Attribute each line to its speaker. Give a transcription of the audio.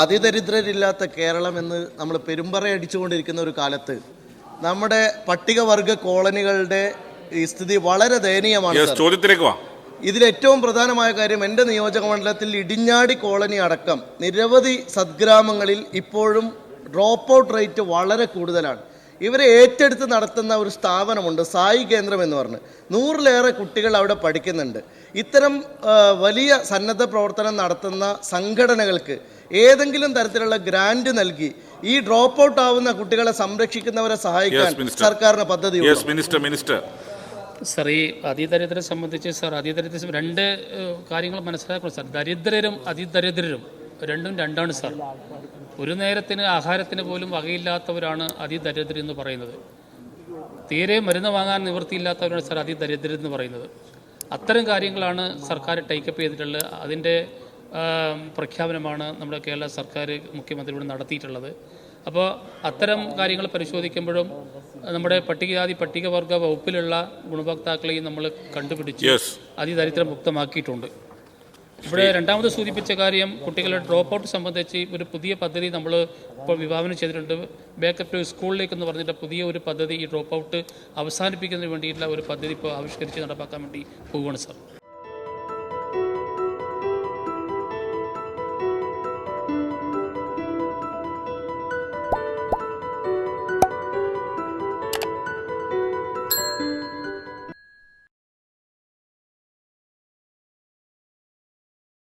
Speaker 1: അതിദരിദ്രരില്ലാത്ത കേരളം എന്ന് നമ്മൾ പെരുമ്പറയടിച്ചുകൊണ്ടിരിക്കുന്ന ഒരു കാലത്ത് നമ്മുടെ പട്ടികവർഗ കോളനികളുടെ ഈ സ്ഥിതി വളരെ ദയനീയമാണ്. ഇതിലേറ്റവും പ്രധാനമായ കാര്യം, എൻ്റെ നിയോജക മണ്ഡലത്തിൽ ഇടിഞ്ഞാടി കോളനി അടക്കം നിരവധി സദ്ഗ്രാമങ്ങളിൽ ഇപ്പോഴും ഡ്രോപ്പ് ഔട്ട് റേറ്റ് വളരെ കൂടുതലാണ്. ഇവരെ ഏറ്റെടുത്ത് നടത്തുന്ന ഒരു സ്ഥാപനമുണ്ട്, സായി കേന്ദ്രം എന്ന് പറഞ്ഞ്. 100-ലേറെ കുട്ടികൾ അവിടെ പഠിക്കുന്നുണ്ട്. ഇത്തരം വലിയ സന്നദ്ധ പ്രവർത്തനം നടത്തുന്ന സംഘടനകൾക്ക് ഏതെങ്കിലും തരത്തിലുള്ള ഗ്രാന്റ് നൽകി ഈ ഡ്രോപ്പ് ഔട്ട് ആവുന്ന കുട്ടികളെ സംരക്ഷിക്കുന്നവരെ സഹായിക്കാൻ സർക്കാരിന് പദ്ധതി.
Speaker 2: സർ, ഈ അതിദരിദ്രരെ സംബന്ധിച്ച് അതിദരിദ്ര രണ്ട് കാര്യങ്ങൾ മനസ്സിലാക്കണം സർ. ദരിദ്രരും അതിദരിദ്രരും രണ്ടാണ് സർ. ഒരു നേരത്തിന് ആഹാരത്തിന് പോലും വകയില്ലാത്തവരാണ് അതിദരിദ്രർ എന്ന് പറയുന്നത്. തീരെ മരുന്ന് വാങ്ങാൻ നിവൃത്തിയില്ലാത്തവരാണ് സർ അതിദരിദ്രരെന്ന് പറയുന്നത്. അത്തരം കാര്യങ്ങളാണ് സർക്കാർ ടേക്കപ്പ് ചെയ്തിട്ടുള്ളത്. അതിൻ്റെ പ്രഖ്യാപനമാണ് നമ്മുടെ കേരള സർക്കാർ മുഖ്യമന്ത്രിയോട് നടത്തിയിട്ടുള്ളത്. അപ്പോൾ അത്തരം കാര്യങ്ങൾ പരിശോധിക്കുമ്പോഴും നമ്മുടെ പട്ടികവർഗ വകുപ്പിലുള്ള ഗുണഭോക്താക്കളെയും നമ്മൾ കണ്ടുപിടിച്ച് അതിദരിദ്രം മുക്തമാക്കിയിട്ടുണ്ട്. ഇവിടെ രണ്ടാമത് സൂചിപ്പിച്ച കാര്യം, കുട്ടികളുടെ ഡ്രോപ്പ് ഔട്ട് സംബന്ധിച്ച് ഒരു പുതിയ പദ്ധതി നമ്മൾ ഇപ്പോൾ വിഭാവനം ചെയ്തിട്ടുണ്ട്. ബാക്കപ്പ് ടു സ്കൂളിലേക്ക് എന്ന് പറഞ്ഞിട്ട് പുതിയ ഒരു പദ്ധതി, ഈ ഡ്രോപ്പ് ഔട്ട് അവസാനിപ്പിക്കുന്നതിന് വേണ്ടിയിട്ടുള്ള ഒരു പദ്ധതി ഇപ്പോൾ ആവിഷ്കരിച്ച് നടപ്പാക്കാൻ വേണ്ടി പോവുകയാണ് സർ.